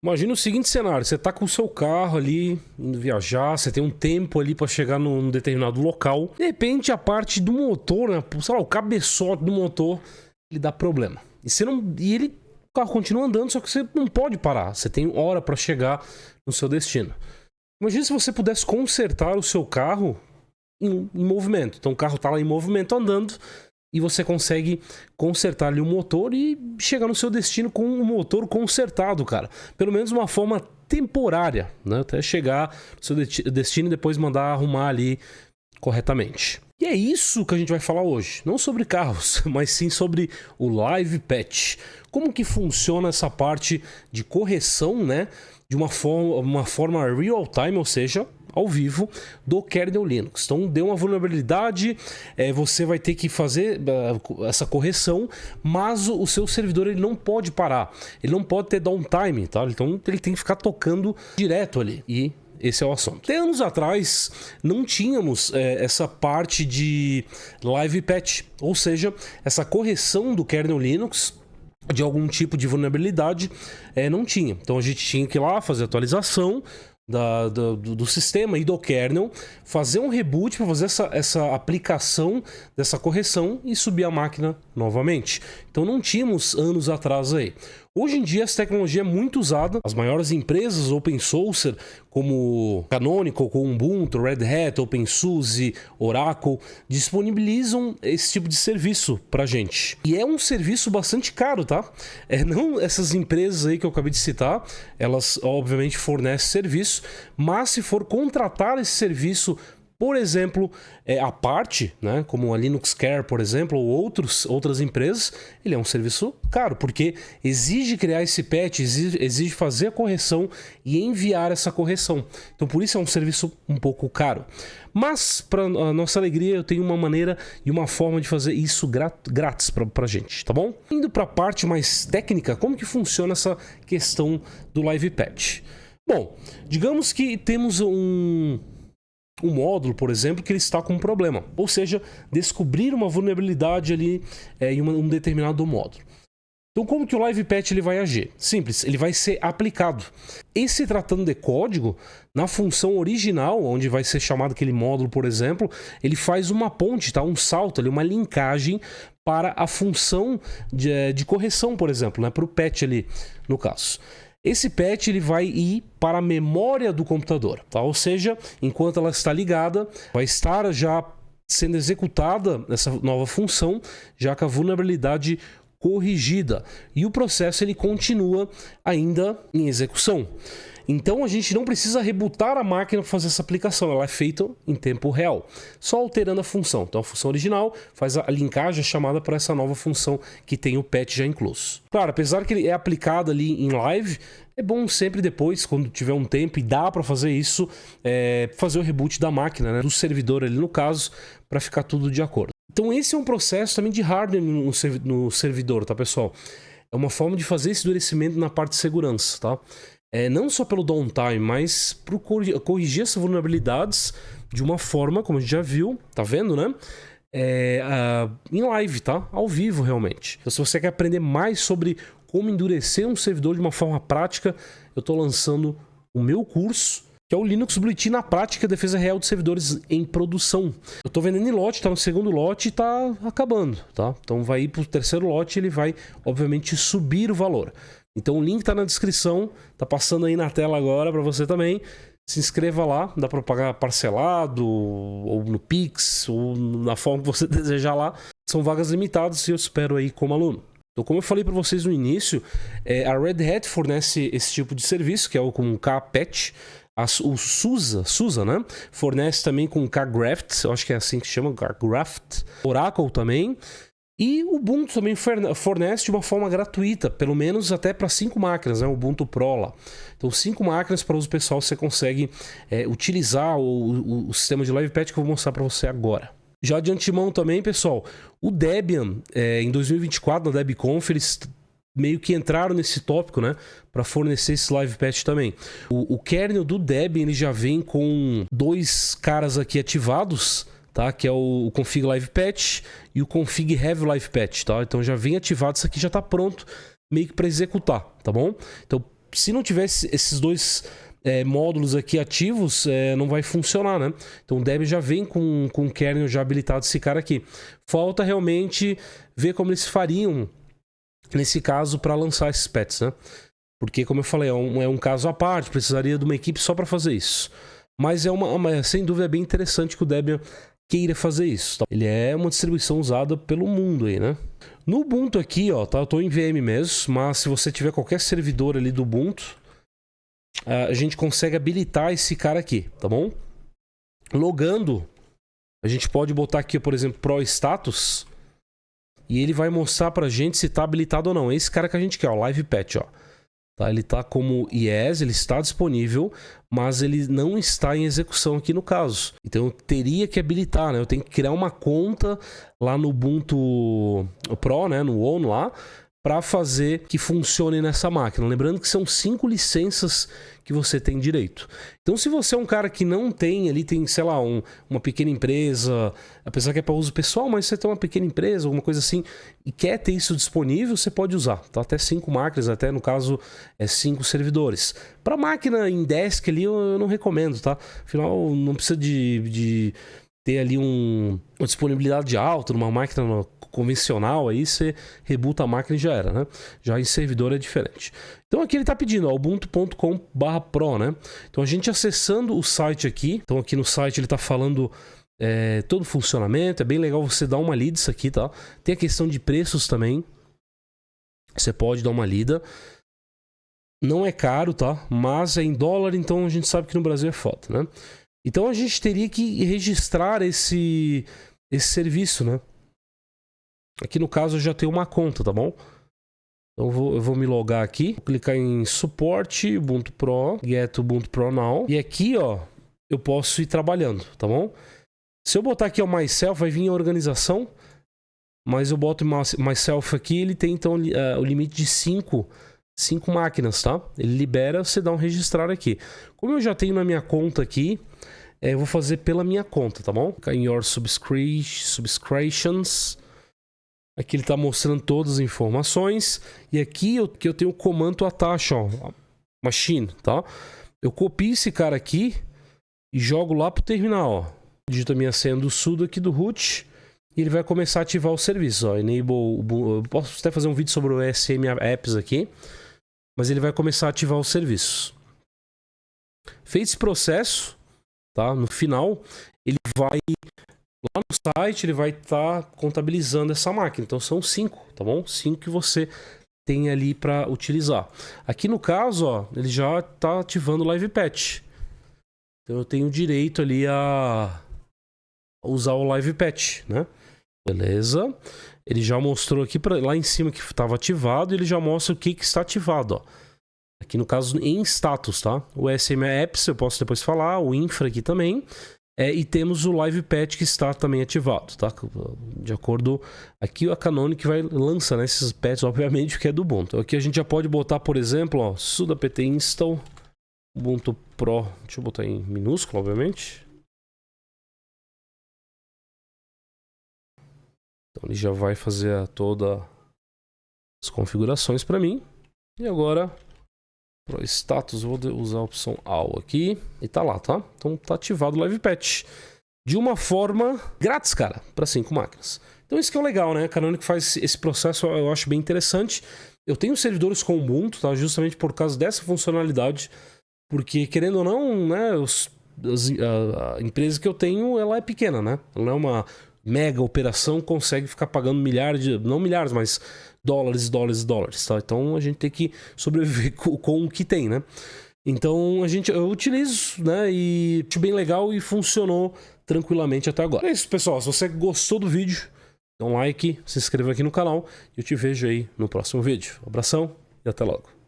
Imagina o seguinte cenário, você tá com o seu carro ali, indo viajar, você tem um tempo ali para chegar num determinado local, de repente a parte do motor, né, sei lá, o cabeçote do motor, ele dá problema. O carro continua andando, só que você não pode parar, você tem hora para chegar no seu destino. Imagina se você pudesse consertar o seu carro em movimento. Então o carro tá lá em movimento andando, e você consegue consertar ali o motor e chegar no seu destino com o motor consertado, cara. Pelo menos de uma forma temporária, né? Até chegar no seu destino e depois mandar arrumar ali corretamente. E é isso que a gente vai falar hoje. Não sobre carros, mas sim sobre o Live Patch. Como que funciona essa parte de correção, né? De uma forma real-time, ou seja, ao vivo, do kernel Linux. Então deu uma vulnerabilidade, você vai ter que fazer essa correção, mas o seu servidor ele não pode parar, ele não pode ter downtime, tá? Então ele tem que ficar tocando direto ali, e esse é o assunto. Até anos atrás não tínhamos essa parte de live patch, ou seja, essa correção do kernel Linux de algum tipo de vulnerabilidade, não tinha. Então a gente tinha que ir lá fazer atualização do sistema e do kernel, fazer um reboot para fazer essa aplicação dessa correção e subir a máquina novamente. Então não tínhamos anos atrás aí. Hoje em dia essa tecnologia é muito usada. As maiores empresas open source como Canonical, com Ubuntu, Red Hat, OpenSUSE, Oracle, disponibilizam esse tipo de serviço pra gente. E é um serviço bastante caro, tá? Não essas empresas aí que eu acabei de citar, elas obviamente fornecem serviço, mas se for contratar esse serviço, por exemplo, a parte, né, como a Linux Care, por exemplo, ou outras empresas, ele é um serviço caro, porque exige criar esse patch, exige fazer a correção e enviar essa correção. Então, por isso é um serviço um pouco caro. Mas, para a nossa alegria, eu tenho uma maneira e uma forma de fazer isso grátis para gente, tá bom? Indo para a parte mais técnica, como que funciona essa questão do Live Patch? Bom, digamos que temos um módulo, por exemplo, que ele está com um problema, ou seja, descobrir uma vulnerabilidade ali em um determinado módulo. Então, como que o Live Patch ele vai agir? Simples, ele vai ser aplicado. E se tratando de código, na função original, onde vai ser chamado aquele módulo, por exemplo, ele faz uma ponte, tá? Um salto ali, uma linkagem para a função de correção, por exemplo, né? Para o patch ali, no caso. Esse patch ele vai ir para a memória do computador, tá? Ou seja, enquanto ela está ligada, vai estar já sendo executada essa nova função, já com a vulnerabilidade corrigida. E o processo ele continua ainda em execução. Então a gente não precisa rebootar a máquina para fazer essa aplicação, ela é feita em tempo real, só alterando a função. Então a função original faz a linkagem chamada para essa nova função que tem o patch já incluso. Claro, apesar que ele é aplicado ali em live, é bom sempre depois, quando tiver um tempo e dá para fazer isso, fazer o reboot da máquina, né, do servidor ali no caso, para ficar tudo de acordo. Então esse é um processo também de hardware no servidor, tá pessoal? É uma forma de fazer esse endurecimento na parte de segurança, tá? Não só pelo downtime, mas para corrigir essas vulnerabilidades de uma forma, como a gente já viu, tá vendo, né? Em live, tá? Ao vivo, realmente. Então, se você quer aprender mais sobre como endurecer um servidor de uma forma prática, eu estou lançando o meu curso, que é o Linux Blue Team na prática, defesa real de servidores em produção. Eu estou vendendo em lote, tá no segundo lote e tá acabando, tá? Então vai ir para o terceiro lote e ele vai, obviamente, subir o valor. Então o link tá na descrição, tá passando aí na tela agora para você também. Se inscreva lá, dá para pagar parcelado, ou no Pix, ou na forma que você desejar lá. São vagas limitadas e eu espero aí como aluno. Então, como eu falei para vocês no início, a Red Hat fornece esse tipo de serviço, que é o com Kpatch. O SUSE, né? Fornece também com Kgraft, eu acho que é assim que chama, Kgraft. Oracle também. E o Ubuntu também fornece de uma forma gratuita, pelo menos até para 5 máquinas, né? O Ubuntu Pro lá. Então 5 máquinas para uso pessoal você consegue utilizar o sistema de Live Patch que eu vou mostrar para você agora. Já de antemão também, pessoal, o Debian, em 2024, na DebConf, eles meio que entraram nesse tópico, né, para fornecer esse Live Patch também. O kernel do Debian ele já vem com 2 caras aqui ativados, tá? Que é o config live patch e o config have live patch, tá? Então já vem ativado, isso aqui já está pronto meio que para executar, tá bom? Então se não tivesse esses dois módulos aqui ativos, não vai funcionar, né? Então o Debian já vem com o kernel já habilitado esse cara aqui. Falta realmente ver como eles fariam nesse caso para lançar esses patches, né? Porque, como eu falei, é um caso à parte, precisaria de uma equipe só para fazer isso. Mas sem dúvida é bem interessante que o Debian queira fazer isso. Tá? Ele é uma distribuição usada pelo mundo aí, né? No Ubuntu aqui, ó, tá? Eu tô em VM mesmo, mas se você tiver qualquer servidor ali do Ubuntu, a gente consegue habilitar esse cara aqui, tá bom? Logando, a gente pode botar aqui, por exemplo, Pro Status, e ele vai mostrar pra gente se tá habilitado ou não. É esse cara que a gente quer, ó, Live Patch, ó. Tá? Ele tá como yes, ele está disponível, mas ele não está em execução aqui no caso. Então eu teria que habilitar, né? Eu tenho que criar uma conta lá no Ubuntu Pro, né? No ON lá, para fazer que funcione nessa máquina. Lembrando que são 5 licenças que você tem direito. Então, se você é um cara que não tem ali, tem, sei lá, uma pequena empresa, apesar que é para uso pessoal, mas você tem uma pequena empresa, alguma coisa assim, e quer ter isso disponível, você pode usar. Tá? Até 5 máquinas, até no caso, 5 servidores. Para máquina em desk ali, eu não recomendo, tá? Afinal, não precisa de ter ali uma disponibilidade alta numa máquina convencional, aí você rebuta a máquina e já era, né? Já em servidor é diferente. Então aqui ele está pedindo, ó, ubuntu.com/pro, né? Então a gente acessando o site aqui, então aqui no site ele está falando todo o funcionamento, é bem legal você dar uma lida isso aqui, tá? Tem a questão de preços também, você pode dar uma lida. Não é caro, tá? Mas é em dólar, então a gente sabe que no Brasil é foda, né? Então a gente teria que registrar esse serviço, né? Aqui no caso eu já tenho uma conta, tá bom? Então eu vou me logar aqui, vou clicar em suporte, Ubuntu Pro, get Ubuntu Pro Now. E aqui, ó, eu posso ir trabalhando, tá bom? Se eu botar aqui o myself, vai vir a organização, mas eu boto myself aqui, ele tem então o limite de 5 máquinas, tá? Ele libera, você dá um registrar aqui. Como eu já tenho na minha conta aqui, eu vou fazer pela minha conta, tá bom? Em Your Subscriptions. Aqui ele está mostrando todas as informações. E aqui eu tenho o comando Attach, ó, Machine, tá? Eu copio esse cara aqui e jogo lá pro terminal, ó. Digito a minha senha do sudo aqui do root e ele vai começar a ativar o serviço, ó. Enable, eu posso até fazer um vídeo sobre o ESM Apps aqui, mas ele vai começar a ativar os serviços. Feito esse processo, tá? No final, ele vai lá no site, ele vai estar contabilizando essa máquina. Então são 5, tá bom? 5 que você tem ali para utilizar. Aqui no caso, ó, ele já está ativando o Live Patch. Então eu tenho direito ali a usar o Live Patch, né? Beleza. Ele já mostrou aqui lá em cima que estava ativado, e ele já mostra o que está ativado, ó. Aqui no caso em status, tá? O ESM Apps eu posso depois falar, o Infra aqui também. E temos o Live Patch que está também ativado, tá? De acordo... Aqui a Canonic vai lançar, né, esses patches, obviamente, que é do Ubuntu. Aqui a gente já ppt botar, por exemplo, ó, sudo apt install Ubuntu Pro. Deixa eu botar em minúsculo, obviamente. Então ele já vai fazer todas as configurações para mim. E agora... Pro status, vou usar a opção All aqui. E tá lá, tá? Então tá ativado o Live Patch. De uma forma grátis, cara, para 5 máquinas. Então isso que é o legal, né? A Canonic faz esse processo, eu acho bem interessante. Eu tenho servidores com Ubuntu, tá? Justamente por causa dessa funcionalidade. Porque, querendo ou não, né? A empresa que eu tenho, ela é pequena, né? Ela não é uma mega operação, consegue ficar pagando milhares de... Não milhares, mas... dólares, tá? Então a gente tem que sobreviver com o que tem, né? Então eu utilizo, né? E acho bem legal e funcionou tranquilamente até agora. É isso, pessoal. Se você gostou do vídeo, dá um like, se inscreva aqui no canal e eu te vejo aí no próximo vídeo. Um abração e até logo.